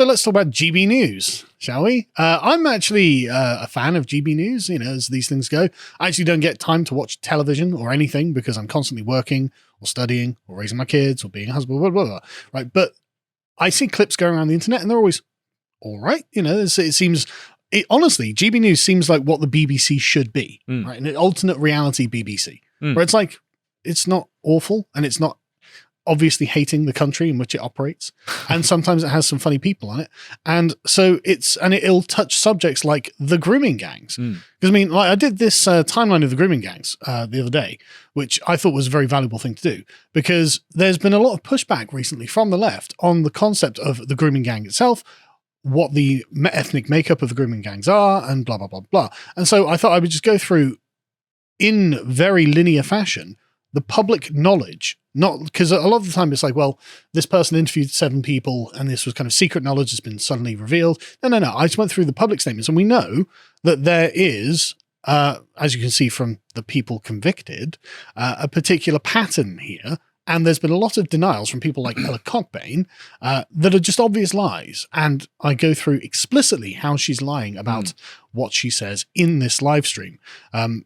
So let's talk about GB News, shall we? I'm actually a fan of GB News, as these things go. I actually don't get time to watch television or anything because I'm constantly working or studying or raising my kids or being a husband, blah, blah, blah, right? But I see clips going around the internet and they're always all right. Honestly, GB News seems like what the BBC should be, right? An alternate reality BBC, where it's like, it's not awful and it's not obviously hating the country in which it operates. And sometimes it has some funny people on it. And so it'll touch subjects like the grooming gangs. Because I did this timeline of the grooming gangs the other day, which I thought was a very valuable thing to do because there's been a lot of pushback recently from the left on the concept of the grooming gang itself, what the ethnic makeup of the grooming gangs are, and blah, blah, blah, blah. And so I thought I would just go through in very linear fashion the public knowledge, not because a lot of the time it's like, well, this person interviewed 7 people and this was kind of secret knowledge that's been suddenly revealed. No. I just went through the public statements and we know that there is, as you can see from the people convicted, a particular pattern here. And there's been a lot of denials from people like Ella Cockbain that are just obvious lies. And I go through explicitly how she's lying about what she says in this live stream. And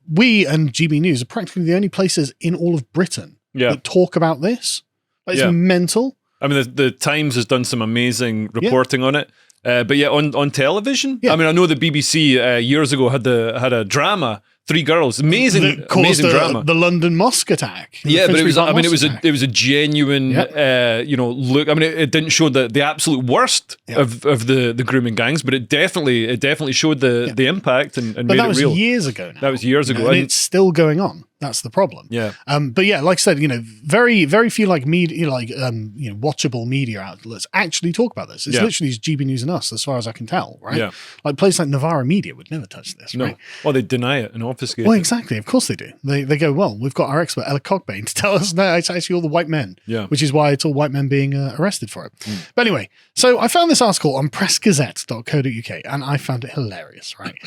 we and GB News are practically the only places in all of Britain that talk about this. It's mental. I mean, the Times has done some amazing reporting on it. But on television, I mean, I know the BBC years ago had a drama. 3 girls, amazing drama. The London mosque attack. Yeah, but it was a genuine, look. I mean, it didn't show the absolute worst of the grooming gangs, but it definitely showed the impact and made it real. But that was years ago now. That was years ago. And it's still going on. That's the problem. Yeah. But yeah, like I said, very, very few media, watchable media outlets actually talk about this. It's literally just GB News and Us, as far as I can tell, right? Yeah. Like places like Novara Media would never touch this, no. right? Well, they deny it and obfuscate Well, it. exactly. Of course they do. They go, well, we've got our expert, Ella Cockbain, to tell us no, it's actually all the white men, which is why it's all white men being arrested for it. But anyway, so I found this article on pressgazette.co.uk and I found it hilarious, right?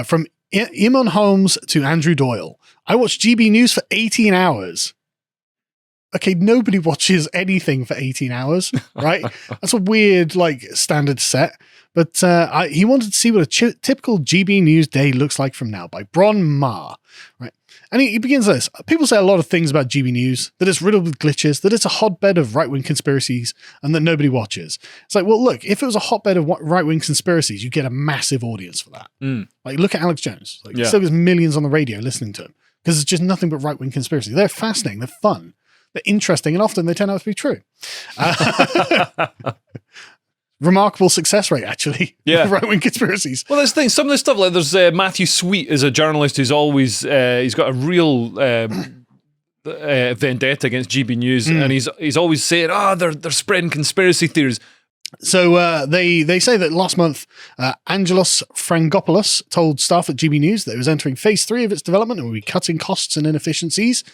From Eamon Holmes to Andrew Doyle. I watched GB News for 18 hours. Okay, nobody watches anything for 18 hours, right? That's a weird, standard set. But he wanted to see what a typical GB News day looks like from now by Bron Ma, right? And he begins this. People say a lot of things about GB News, that it's riddled with glitches, that it's a hotbed of right-wing conspiracies, and that nobody watches. It's like, well, look, if it was a hotbed of right-wing conspiracies, you get a massive audience for that. Like, look at Alex Jones. He still gets millions on the radio listening to him because it's just nothing but right-wing conspiracies. They're fascinating. They're fun. They're interesting, and often they turn out to be true. Remarkable success rate, actually. Yeah. Right-wing conspiracies. Well, there's things. Some of the stuff, like there's Matthew Sweet is a journalist who's always, he's got a real vendetta against GB News, and he's always saying, they're spreading conspiracy theories. So they say that last month, Angelos Frangopoulos told staff at GB News that it was entering phase 3 of its development and would be cutting costs and inefficiencies,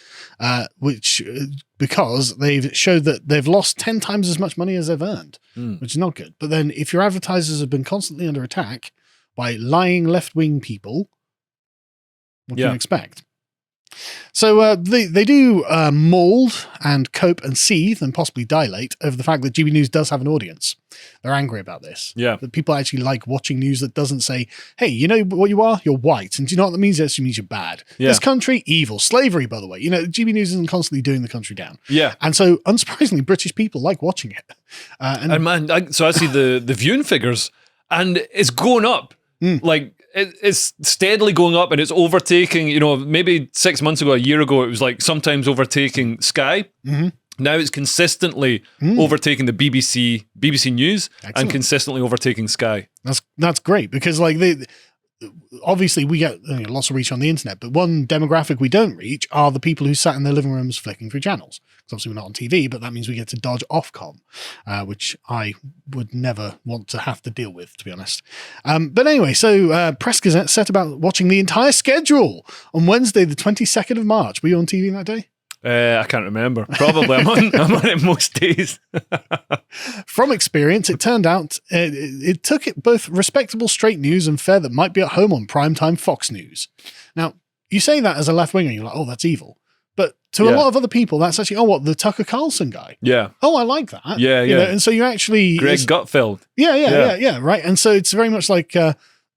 because they've showed that they've lost 10 times as much money as they've earned, which is not good. But then if your advertisers have been constantly under attack by lying left-wing people, what can you expect? So they do mould and cope and seethe and possibly dilate over the fact that GB News does have an audience. They're angry about this. Yeah. That people actually like watching news that doesn't say, hey, you know what you are? You're white. And do you know what that means? It actually means you're bad. Yeah. This country, evil. Slavery, by the way. GB News isn't constantly doing the country down. Yeah. And so, unsurprisingly, British people like watching it. And man, so I see the viewing figures and it's going up. It's steadily going up and it's overtaking, maybe 6 months ago, a year ago, it was like sometimes overtaking Sky. Now it's consistently overtaking the BBC News. Excellent. And consistently overtaking Sky. That's great because obviously we get lots of reach on the internet, but one demographic we don't reach are the people who sat in their living rooms flicking through channels. Because obviously we're not on TV, but that means we get to dodge Ofcom, which I would never want to have to deal with, to be honest. But anyway, so Press Gazette set about watching the entire schedule on Wednesday, the 22nd of March. Were you on TV that day? I can't remember. Probably. I'm on it most days. From experience, it turned out it took it both respectable straight news and fare that might be at home on primetime Fox News. Now, you say that as a left-winger, you're like, oh, that's evil. But to a lot of other people, that's actually, the Tucker Carlson guy. Yeah. Oh, I like that. Yeah, You know, and so you actually... Greg Gutfeld. Yeah, right. And so it's very much like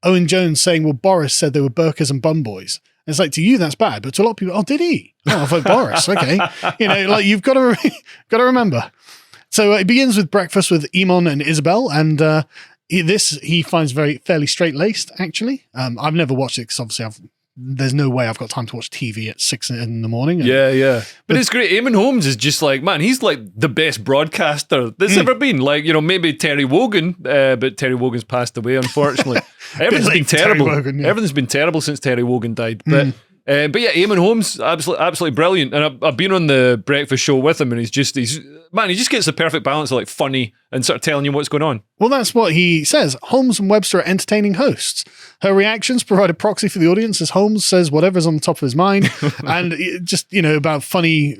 Owen Jones saying, well, Boris said they were Burkers and bum boys. And it's like, to you, that's bad. But to a lot of people, did he? Oh, I vote Boris. Okay. You know, like you've got to remember. So it begins with breakfast with Eamon and Isabel. And he finds fairly straight-laced, actually. I've never watched it because obviously there's no way I've got time to watch TV at 6 in the morning. But it's great. Eamon Holmes is just like, man, he's like the best broadcaster there's ever been. Like, you know, maybe Terry Wogan, but Terry Wogan's passed away, unfortunately. Everything's been terrible. Wogan, Everything's been terrible since Terry Wogan died. But yeah, Eamon Holmes, absolutely brilliant. And I've been on the breakfast show with him, and he just gets the perfect balance of like funny and sort of telling you what's going on. Well, that's what he says. Holmes and Webster are entertaining hosts. Her reactions provide a proxy for the audience as Holmes says whatever's on the top of his mind, and just, you know, about funny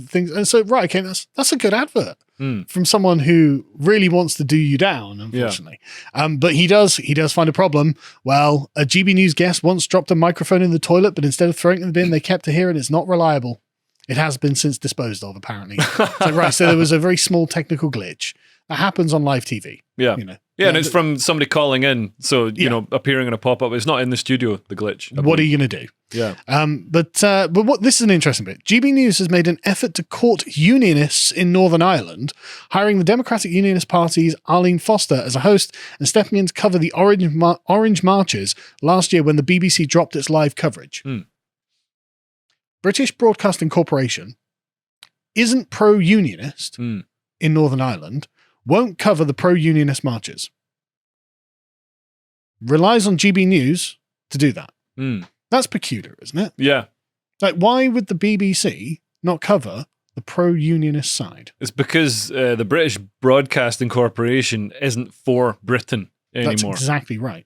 things. And so, right, okay, that's a good advert from someone who really wants to do you down, unfortunately. But he does find a problem. Well, a GB News guest once dropped a microphone in the toilet, but instead of throwing it in the bin, they kept it here, and it's not reliable. It has been since disposed of, apparently. So there was a very small technical glitch. That happens on live TV. Yeah. You know. Yeah, and it's from somebody calling in, so, you know, appearing in a pop-up. It's not in the studio, the glitch. What are you going to do? Yeah. But what this is an interesting bit. GB News has made an effort to court unionists in Northern Ireland, hiring the Democratic Unionist Party's Arlene Foster as a host and stepping in to cover the Orange Marches last year when the BBC dropped its live coverage. British Broadcasting Corporation isn't pro-unionist in Northern Ireland, won't cover the pro-unionist marches. Relies on GB News to do that. That's peculiar, isn't it? Yeah. Like, why would the BBC not cover the pro-unionist side? It's because the British Broadcasting Corporation isn't for Britain anymore. That's exactly right.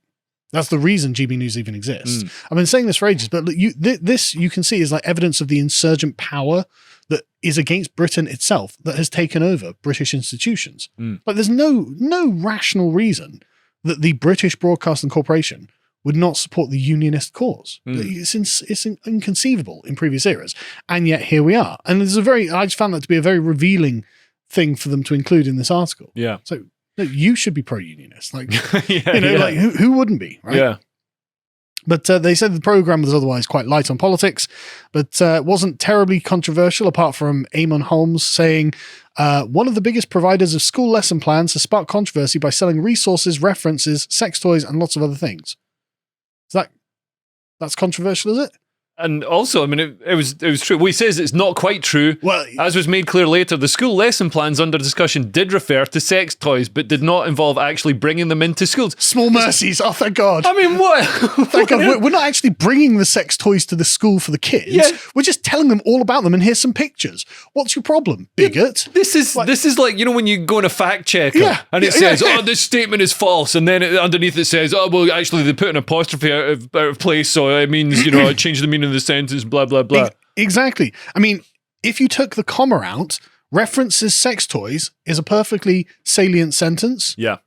That's the reason GB News even exists. I've been saying this for ages, but look, this you can see is like evidence of the insurgent power that is against Britain itself that has taken over British institutions. Like, there's no rational reason that the British Broadcasting Corporation would not support the unionist cause. It's inconceivable in previous eras, and yet here we are. And I just found that to be a very revealing thing for them to include in this article. Yeah. So you should be pro-unionist, like like who wouldn't be, right? Yeah. But they said the program was otherwise quite light on politics, but wasn't terribly controversial, apart from Eamon Holmes saying one of the biggest providers of school lesson plans has sparked controversy by selling resources, references, sex toys, and lots of other things. Is that's controversial, is it? And also, I mean, it was true. Well, he says it's not quite true. Well, as was made clear later, the school lesson plans under discussion did refer to sex toys, but did not involve actually bringing them into schools. Small mercies. Oh, thank God. I mean, what? Thank God. We're not actually bringing the sex toys to the school for the kids. Yeah. We're just telling them all about them, and here's some pictures. What's your problem, bigot? This is like, you know, when you go on a fact checker and it says, oh, this statement is false, and then underneath it says, oh, well, actually they put an apostrophe out of place, so it means, you know, I changed the meaning of the sentence, blah, blah, blah. Exactly. I mean, if you took the comma out, references sex toys is a perfectly salient sentence. Yeah.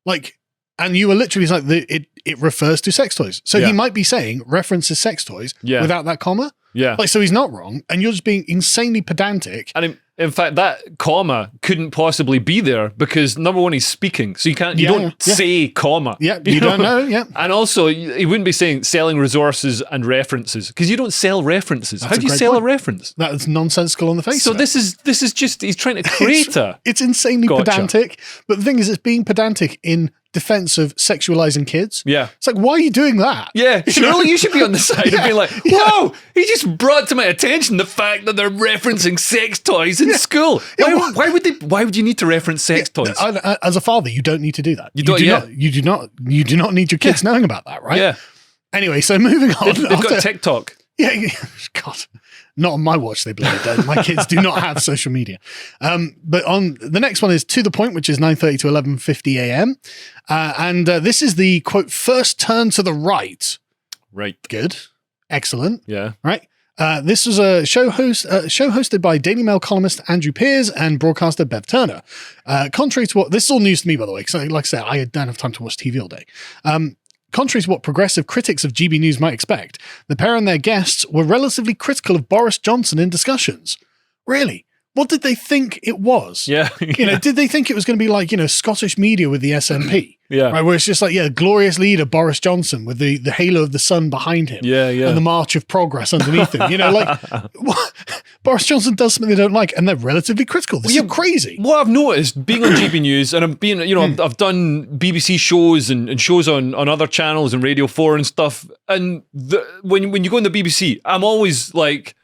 Like, and you were literally like, it refers to sex toys. So he might be saying references sex toys without that comma. Yeah. Like, so he's not wrong, and you're just being insanely pedantic. And in fact, that comma couldn't possibly be there because, number one, he's speaking, so you don't say comma. Yeah, you don't know. Yeah. And also, he wouldn't be saying selling resources and references because you don't sell references. How do you sell a reference? That's nonsensical on the face. So this is just, he's trying to create it's insanely pedantic. But the thing is, it's being pedantic in defense of sexualizing kids. Yeah. It's like, why are you doing that? Yeah. Surely you should be on the side of being like, whoa, he just brought to my attention the fact that they're referencing sex toys in school. Why would you need to reference sex toys? As a father, you don't need to do that. You do not need your kids knowing about that, right? Yeah. Anyway, so moving on. They've got TikTok. Yeah. God. Not on my watch, they bloody don't. My kids do not have social media. But on the next one is To The Point, which is 9:30 to 11:50 a.m. And this is the, quote, first turn to the right. Right. Good. Excellent. Yeah. Right. This was a show hosted by Daily Mail columnist Andrew Pearce and broadcaster Bev Turner. Contrary to what, this is all news to me, by the way, because like I said, I don't have time to watch TV all day. contrary to what progressive critics of GB News might expect, the pair and their guests were relatively critical of Boris Johnson in discussions. Really? What did they think it was? Yeah. Did they think it was going to be like, Scottish media with the SNP? Yeah. Right, where it's just like, glorious leader Boris Johnson with the halo of the sun behind him. Yeah, yeah. And the March of Progress underneath him. Boris Johnson does something they don't like and they're relatively critical. This is crazy. What I've noticed being on GB News, and I've been, I've done BBC shows and shows on other channels and Radio 4 and stuff. And when you go on the BBC, I'm always like,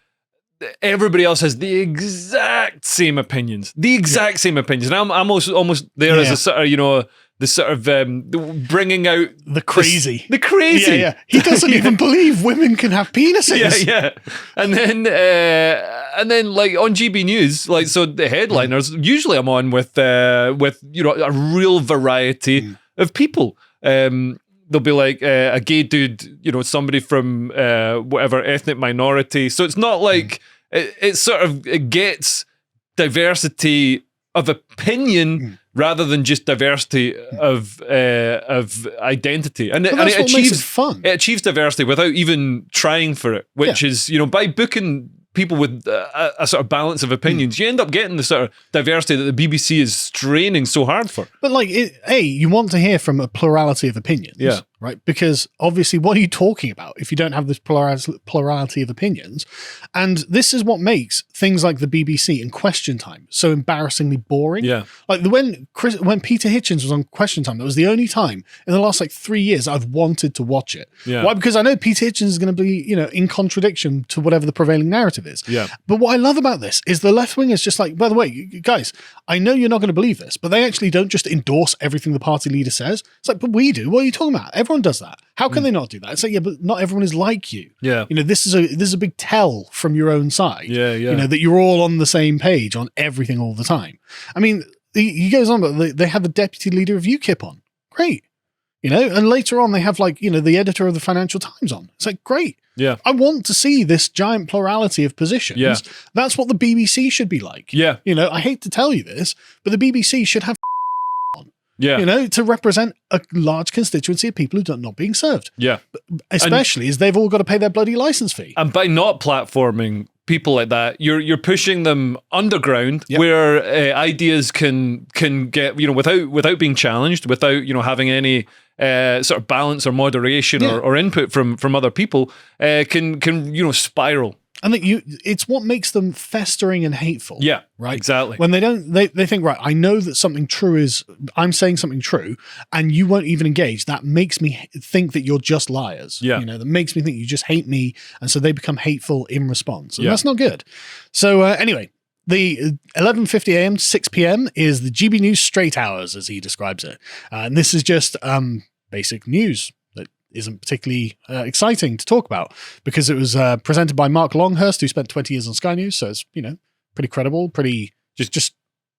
everybody else has the exact same opinions. And I'm almost there as a sort of, the sort of bringing out the crazy. Yeah. He doesn't even believe women can have penises. Yeah. And then like on GB News, like, so the headliners, usually I'm on with a real variety of people. There'll be like a gay dude, somebody from whatever ethnic minority. So it's not like it gets diversity of opinion rather than just diversity of identity, and it makes it fun. It achieves diversity without even trying for it, which is by booking people with a sort of balance of opinions, you end up getting the sort of diversity that the BBC is straining so hard for. But like, you want to hear from a plurality of opinions, right? Because obviously, what are you talking about if you don't have this plurality of opinions? And this is what makes things like the BBC and Question Time so embarrassingly boring. Yeah, like when Peter Hitchens was on Question Time, that was the only time in the last 3 years I've wanted to watch it. Yeah. Why? Because I know Peter Hitchens is going to be in contradiction to whatever the prevailing narrative is. Yeah. But what I love about this is the left wing is just like, by the way, you guys, I know you're not going to believe this, but they actually don't just endorse everything the party leader says. It's like, but we do. What are you talking about? Everyone does that. How can they not do that? It's like, but not everyone is like you. Yeah. This is a big tell from your own side. Yeah. That you're all on the same page on everything all the time. I mean, he goes on, but they have the deputy leader of UKIP on. Great. And later on they have the editor of the Financial Times on. It's like, great. Yeah. I want to see this giant plurality of positions. Yeah. That's what the BBC should be like. Yeah. I hate to tell you this, but the BBC should have on. Yeah. To represent a large constituency of people who are not being served. Yeah. Especially as they've all got to pay their bloody license fee. And by not platforming people like that, you're pushing them underground where ideas can get, without being challenged, without, having any sort of balance or moderation or input from other people, can spiral. And it's what makes them festering and hateful. Yeah, right. Exactly. When they think, right, I know that something true is, I'm saying something true, and you won't even engage. That makes me think that you're just liars. Yeah. That makes me think you just hate me, and so they become hateful in response. And that's not good. So anyway, the 11:50 a.m. to 6 p.m. is the GB News straight hours, as he describes it. And this is just basic news that isn't particularly exciting to talk about, because it was presented by Mark Longhurst, who spent 20 years on Sky News. So it's, pretty credible, pretty just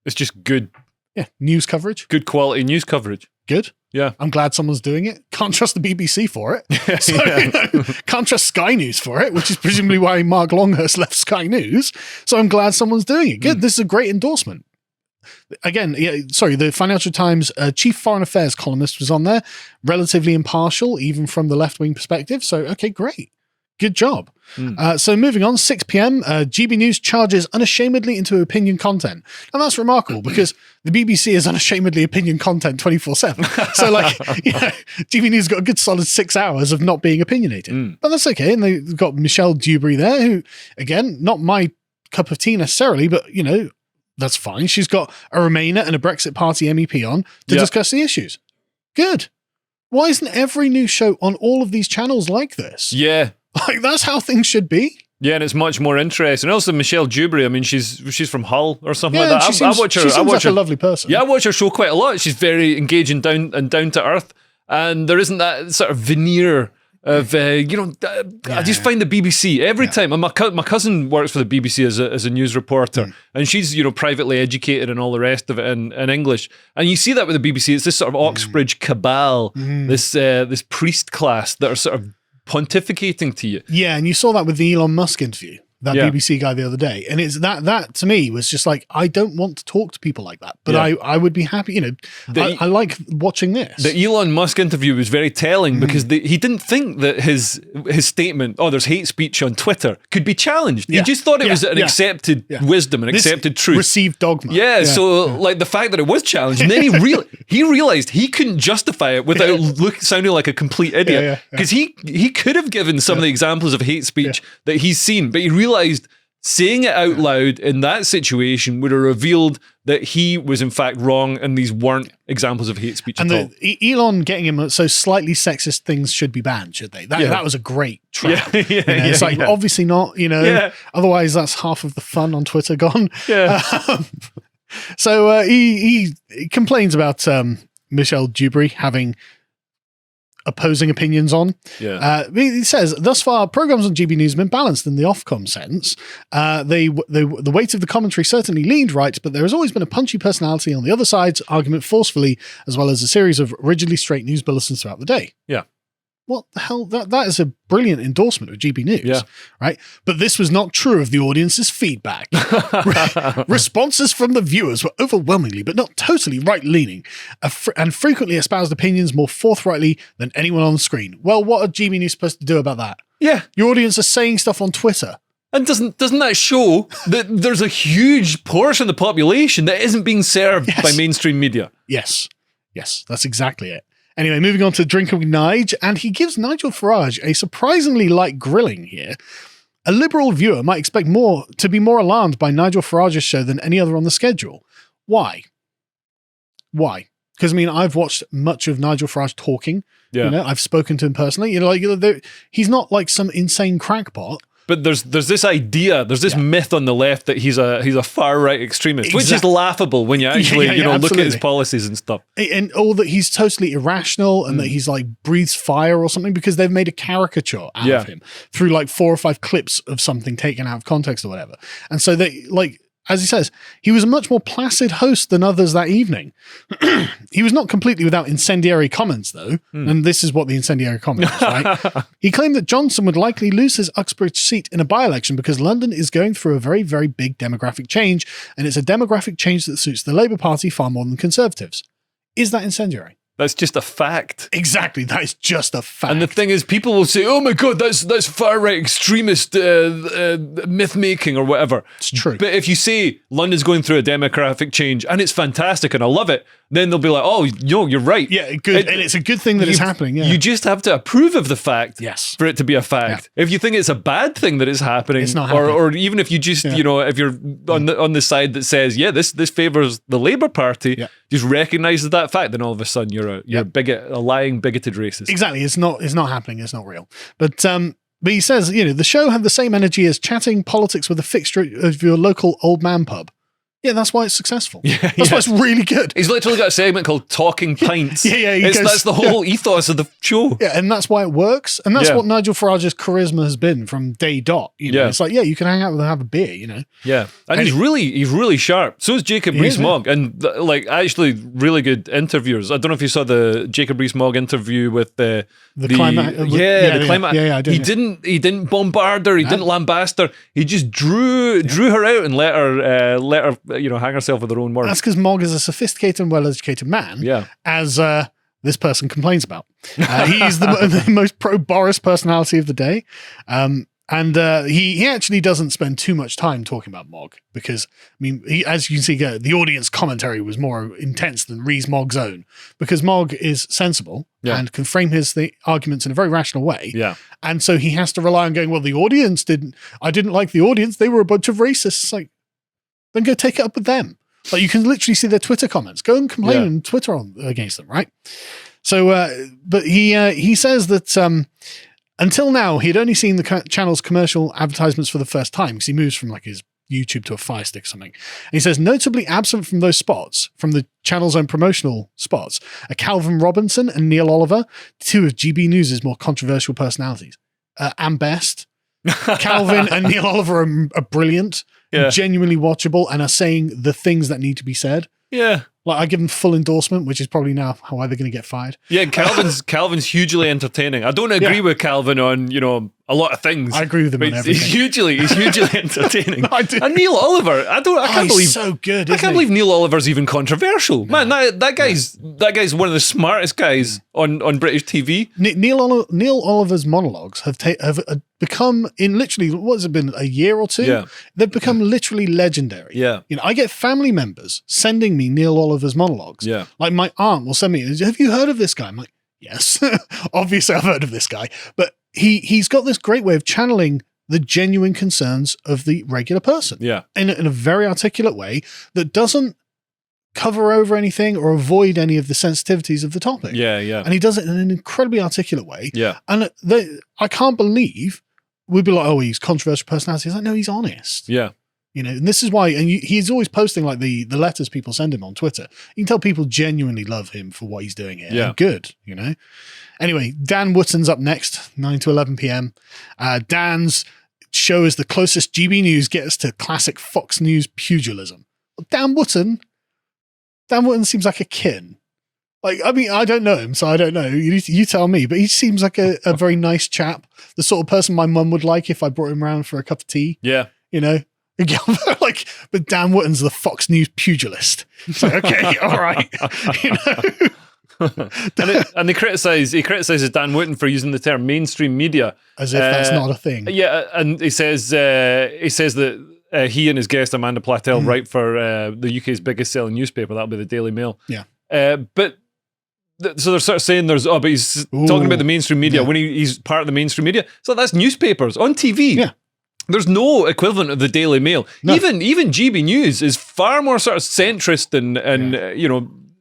it's just good. Yeah. News coverage. Good quality news coverage. Good. Yeah. I'm glad someone's doing it. Can't trust the BBC for it. So, can't trust Sky News for it, which is presumably why Mark Longhurst left Sky News. So I'm glad someone's doing it. Good. This is a great endorsement. Again, the Financial Times chief foreign affairs columnist was on there, relatively impartial, even from the left-wing perspective. So, okay, great. Good job. So moving on, 6 p.m, GB News charges unashamedly into opinion content. And that's remarkable because the BBC is unashamedly opinion content 24/7. So GB News got a good solid 6 hours of not being opinionated. But that's okay. And they've got Michelle Dewberry there, who, again, not my cup of tea necessarily, but, that's fine. She's got a Remainer and a Brexit Party MEP on to discuss the issues. Good. Why isn't every news show on all of these channels like this? Yeah. That's how things should be. Yeah, and it's much more interesting. Also, Michelle Dewberry, I mean, she's from Hull or something like that. She seems like a lovely person. Yeah, I watch her show quite a lot. She's very engaging, down to earth, and there isn't that sort of veneer of I just find the BBC every time. And my cousin works for the BBC as a news reporter, and she's privately educated and all the rest of it in English. And you see that with the BBC. It's this sort of Oxbridge cabal, this priest class that are sort of pontificating to you. Yeah, and you saw that with the Elon Musk interview. that BBC guy the other day. And it's that to me was just like, I don't want to talk to people like that, but I would be happy, I like watching this. The Elon Musk interview was very telling because he didn't think that his statement, there's hate speech on Twitter, could be challenged. He just thought it was an accepted wisdom, an accepted truth. Received dogma. So like the fact that it was challenged, and then he realized he couldn't justify it without sounding like a complete idiot. Because he could have given some of the examples of hate speech that he's seen, but he realized saying it out loud in that situation would have revealed that he was in fact wrong and these weren't examples of hate speech at all. Elon getting him so slightly sexist things should be banned, should they? That was a great trap. It's like, obviously not, otherwise that's half of the fun on Twitter gone. So he complains about Michelle Dewberry having opposing opinions on. He says, thus far, programs on GB News have been balanced in the Ofcom sense. The weight of the commentary certainly leaned right, but there has always been a punchy personality on the other side's argument forcefully, as well as a series of rigidly straight news bulletins throughout the day. What the hell? That is a brilliant endorsement of GB News, right? But this was not true of the audience's feedback. Responses from the viewers were overwhelmingly, but not totally right-leaning, and frequently espoused opinions more forthrightly than anyone on the screen. Well, what are GB News supposed to do about that? Your audience are saying stuff on Twitter. And doesn't that show that there's a huge portion of the population that isn't being served by mainstream media? Yes, that's exactly it. Anyway, moving on to Drinking with Nige, and he gives Nigel Farage a surprisingly light grilling here. A liberal viewer might expect to be more alarmed by Nigel Farage's show than any other on the schedule. Why? Because, I've watched much of Nigel Farage talking. I've spoken to him personally. He's not like some insane crackpot. But there's this idea, there's this myth on the left that he's a far right extremist, which is laughable when you actually look at his policies and stuff. And all that he's totally irrational and that he's like breathes fire or something because they've made a caricature out of him through like 4 or 5 clips of something taken out of context or whatever. And so they as he says, he was a much more placid host than others that evening. He was not completely without incendiary comments, though, and this is what the incendiary comment is, right? He claimed that Johnson would likely lose his Uxbridge seat in a by-election because London is going through a very, very big demographic change, and it's a demographic change that suits the Labour Party far more than Conservatives. Is that incendiary? That's just a fact. Exactly, that is just a fact. And the thing is, people will say, "Oh my God, that's far right extremist myth making or whatever." It's true. But if you say London's going through a demographic change and it's fantastic and I love it, then they'll be like, "Oh, no, you're right." Yeah, good, and it's a good thing that it's happening. Yeah. You just have to approve of the fact, for it to be a fact. If you think it's a bad thing that it's happening, it's not happening. Or even if you just, if you're on the side that says, this favors the Labour Party, just recognises that fact, then all of a sudden you're a lying, bigoted racist. Exactly. It's not happening. It's not real. But he says, the show had the same energy as chatting politics with a fixture of your local old man pub. Yeah, that's why it's successful. That's why it's really good. He's literally got a segment called Talking Pints. That's the whole ethos of the show. Yeah, and that's why it works. And that's what Nigel Farage's charisma has been from day dot. It's like, you can hang out with and have a beer, Yeah. And he's really sharp. So is Jacob Rees-Mogg. And actually really good interviewers. I don't know if you saw the Jacob Rees-Mogg interview with the climate. The climate. I did. He didn't bombard her. He didn't lambast her. He just drew her out and let her hang herself with her own words. That's because Mogg is a sophisticated and well-educated man, as this person complains about. He's the most pro-Boris personality of the day. And he actually doesn't spend too much time talking about Mogg because, as you can see, the audience commentary was more intense than Rees-Mogg's own because Mogg is sensible and can frame the arguments in a very rational way. And so he has to rely on going, well, I didn't like the audience. They were a bunch of racists. Like, then go take it up with them. Like, you can literally see their Twitter comments. Go and complain on Twitter against them, right? So, but he says that until now, he had only seen the channel's commercial advertisements for the first time because he moves from like his YouTube to a Fire Stick or something. And he says, notably absent from those spots, from the channel's own promotional spots, are Calvin Robinson and Neil Oliver, 2 of GB News' more controversial personalities. And best. Calvin and Neil Oliver are brilliant, genuinely watchable, and are saying the things that need to be said. Yeah. Like I give them full endorsement, which is probably now why they're going to get fired. Yeah, Calvin's hugely entertaining. I don't agree with Calvin on, a lot of things. I agree with him on everything. He's hugely entertaining. I do. And Neil Oliver, I can't believe he's so good. I can't believe Neil Oliver's even controversial. No. Man, that guy's one of the smartest guys on British TV. Neil Oliver's monologues have become, in literally, what has it been, a year or two? Yeah. They've become literally legendary. Yeah. I get family members sending me Neil Oliver's monologues. Yeah. Like my aunt will send me, have you heard of this guy? I'm like, yes, obviously I've heard of this guy. But he's got this great way of channeling the genuine concerns of the regular person. Yeah. In a very articulate way that doesn't cover over anything or avoid any of the sensitivities of the topic. Yeah, yeah. And he does it in an incredibly articulate way. Yeah. And I can't believe we'd be like, oh, he's controversial personality. It's like, no, he's honest. Yeah. And this is why, and he's always posting like the letters people send him on Twitter. You can tell people genuinely love him for what he's doing here. Yeah. And good, Anyway, Dan Woodson's up next, 9 to 11 p.m. Dan's show is the closest GB News gets to classic Fox News pugilism. Dan Woodson seems like a kin. Like, I mean, I don't know him, so I don't know. You tell me, but he seems like a very nice chap. The sort of person my mum would like if I brought him around for a cup of tea. Yeah. But Dan Wootton's the Fox News pugilist. It's like, okay, all right. And he criticizes Dan Wootton for using the term mainstream media. As if that's not a thing. Yeah, and he says that he and his guest Amanda Platell write for the UK's biggest selling newspaper. That'll be the Daily Mail. Yeah. So they're sort of saying but he's talking about the mainstream media when he's part of the mainstream media. So that's newspapers on TV. Yeah. There's no equivalent of the Daily Mail. No. Even GB News is far more sort of centrist and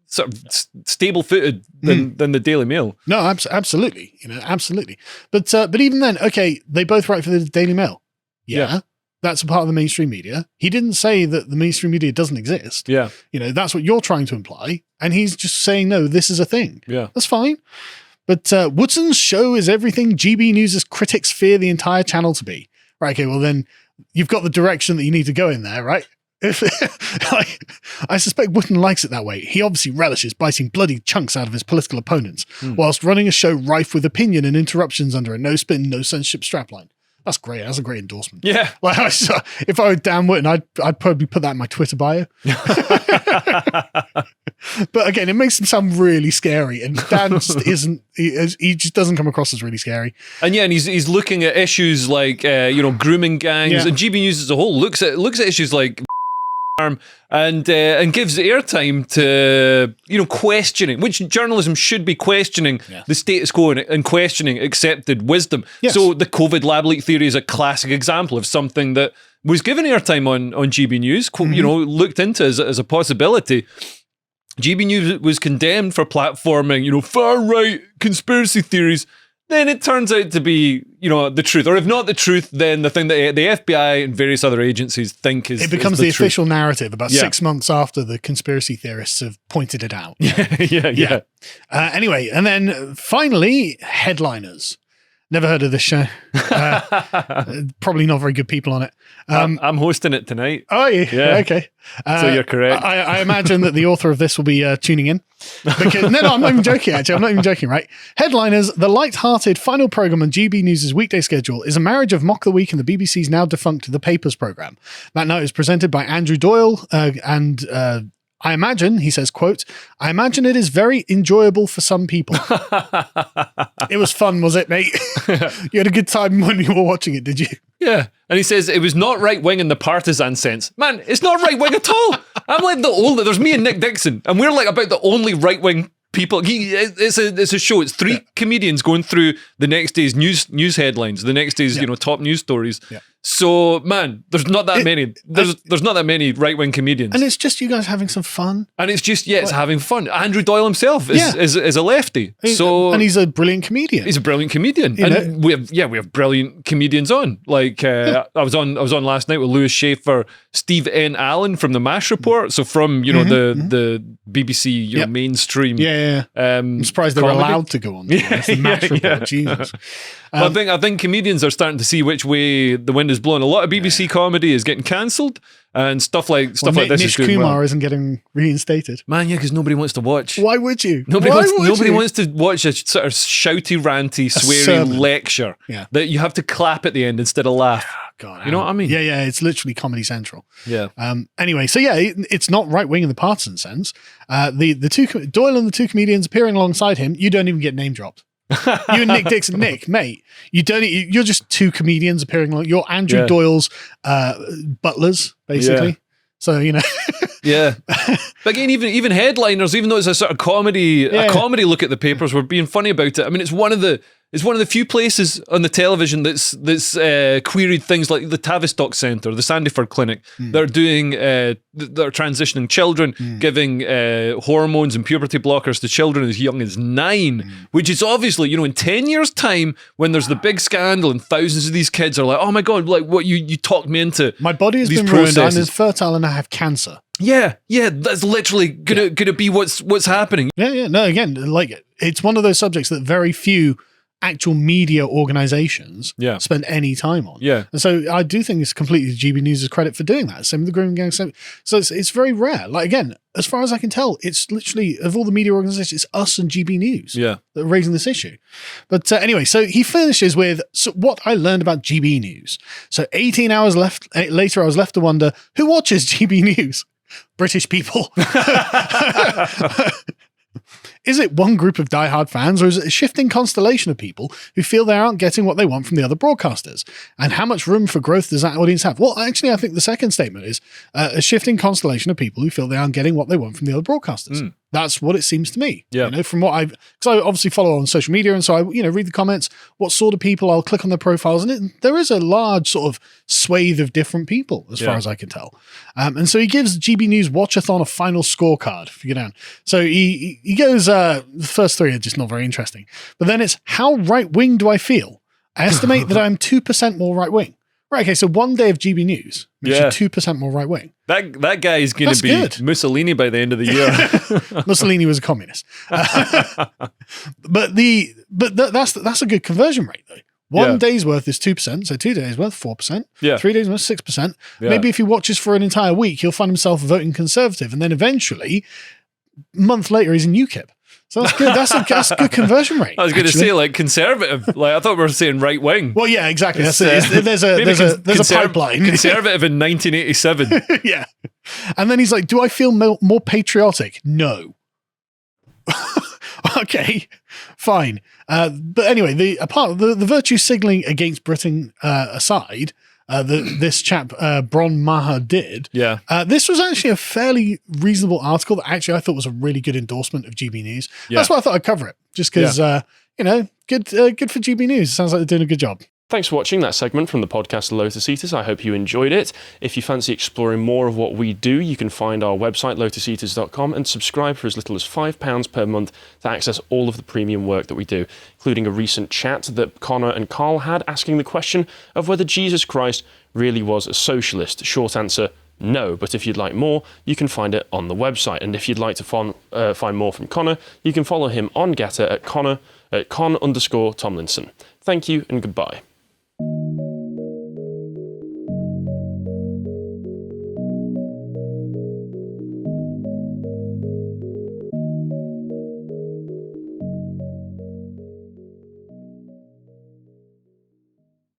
sort of stable-footed than the Daily Mail. No, absolutely. Absolutely. But even then, okay, they both write for the Daily Mail. Yeah. That's a part of the mainstream media. He didn't say that the mainstream media doesn't exist. Yeah. That's what you're trying to imply. And he's just saying, no, this is a thing. Yeah. That's fine. But Woodson's show is everything GB News' critics fear the entire channel to be. Right, okay, well then you've got the direction that you need to go in there, right? I suspect Woodson likes it that way. He obviously relishes biting bloody chunks out of his political opponents whilst running a show rife with opinion and interruptions under a no-spin, no-censorship strapline. That's great. That's a great endorsement. Yeah. Like, if I were Dan Wootton, I'd probably put that in my Twitter bio. But again, it makes him sound really scary, and Dan just isn't. He just doesn't come across as really scary. And and he's looking at issues like grooming gangs, and GB News as a whole looks at issues like and gives airtime to questioning, which journalism should be questioning the status quo and questioning accepted wisdom. Yes. So the COVID lab leak theory is a classic example of something that was given airtime on GB News, looked into as a possibility. GB News was condemned for platforming, far-right conspiracy theories. Then it turns out to be, the truth. Or if not the truth, then the thing that the FBI and various other agencies think is. It becomes the truth. official narrative about 6 months after the conspiracy theorists have pointed it out. Yeah. Anyway, and then finally, headliners. Never heard of this show. Probably not very good people on it. I'm hosting it tonight. Oh, yeah. Okay. So you're correct. I imagine that the author of this will be tuning in. Because, no, I'm not even joking, actually. I'm not even joking, right? Headliners, the light-hearted final programme on GB News' weekday schedule is a marriage of Mock the Week and the BBC's now defunct The Papers programme. That night is presented by Andrew Doyle and I imagine, he says, quote, I imagine it is very enjoyable for some people. It was fun, was it, mate? You had a good time when you were watching it, did you? Yeah. And he says it was not right-wing in the partisan sense. Man, it's not right-wing at all. I'm like there's me and Nick Dixon, and we're like about the only right-wing people. It's a show. It's three comedians going through the next day's news headlines, the next day's top news stories. Yeah. So man, there's not that many. There's not that many right wing comedians, and it's just you guys having some fun. And it's just it's having fun. Andrew Doyle himself is a lefty, and he's a brilliant comedian. He's a brilliant comedian, and we have brilliant comedians on. Like I was on last night with Lewis Schaefer, Steve N. Allen from the MASH Report. So from the BBC mainstream. I'm surprised they were allowed to go on. The MASH Report. Jesus. I think comedians are starting to see which way the wind is is blowing. A lot of BBC comedy is getting cancelled, and stuff like this Nish is doing Kumar well. isn't getting reinstated. Man, yeah, because nobody wants to watch. Why would you? Nobody wants to watch a sort of shouty, ranty, sweary lecture that you have to clap at the end instead of laugh. God, you know what I mean? Yeah, it's literally Comedy Central. Yeah. Anyway, so yeah, it's not right wing in the partisan sense. The two Doyle and the two comedians appearing alongside him, you don't even get name dropped. You and Nick Dixon, Nick, mate, you're just two comedians appearing along. You're Andrew Doyle's butlers, basically. Yeah. So Yeah. But again, even headliners, even though it's a sort of comedy, a comedy look at the papers, we're being funny about it. I mean, it's one of the few places on the television that's queried things like the Tavistock Centre, the Sandyford Clinic. They're doing, they're transitioning children, giving hormones and puberty blockers to children as young as 9, which is obviously, in 10 years' time, when there's the big scandal and thousands of these kids are like, oh my God, like what you talked me into. My body has been ruined, I'm infertile and I have cancer. Yeah, that's literally gonna be what's happening. Yeah. No, again, like it's one of those subjects that very few actual media organizations spend any time on. Yeah. And so I do think it's completely GB News' credit for doing that. Same with the Grooming Gang. So it's very rare. Like, again, as far as I can tell, it's literally, of all the media organizations, it's us and GB News that are raising this issue. But anyway, so he finishes with what I learned about GB News. So 18 hours later, I was left to wonder, who watches GB News? British people. Is it one group of diehard fans, or is it a shifting constellation of people who feel they aren't getting what they want from the other broadcasters? And how much room for growth does that audience have? Well, actually, I think the second statement is a shifting constellation of people who feel they aren't getting what they want from the other broadcasters. That's what it seems to me. Yeah. From what because I obviously follow on social media, and so I, read the comments, what sort of people, I'll click on their profiles, and there is a large sort of swathe of different people, as far as I can tell. And so he gives GB News Watchathon a final scorecard, if you go down. So he goes, the first 3 are just not very interesting. But then it's, how right-wing do I feel? I estimate that I'm 2% more right-wing. Right, okay, so one day of GB News makes you 2% more right-wing. That guy is going to be good. Mussolini by the end of the year. Mussolini was a communist. But that's a good conversion rate, though. One day's worth is 2%, so 2 days worth, 4%. 3 days worth, 6%. Maybe if he watches for an entire week, he'll find himself voting Conservative, and then eventually, a month later, he's in UKIP. So that's good. That's a good conversion rate. I was going to say, like, conservative. Like, I thought we were saying right wing. Well, yeah, exactly. There's a pipeline. Conservative in 1987. Yeah. And then he's like, do I feel more patriotic? No. Okay, fine. But anyway, the virtue signaling against Britain aside, this chap Bron Maher did. Yeah. This was actually a fairly reasonable article that actually I thought was a really good endorsement of GB News. Yeah. That's why I thought I'd cover it, just because good for GB News. Sounds like they're doing a good job. Thanks for watching that segment from the podcast Lotus Eaters. I hope you enjoyed it. If you fancy exploring more of what we do, you can find our website, lotuseaters.com, and subscribe for as little as £5 per month to access all of the premium work that we do, including a recent chat that Connor and Carl had asking the question of whether Jesus Christ really was a socialist. Short answer, no. But if you'd like more, you can find it on the website. And if you'd like to find more from Connor, you can follow him on Getter at con_Tomlinson. Thank you and goodbye.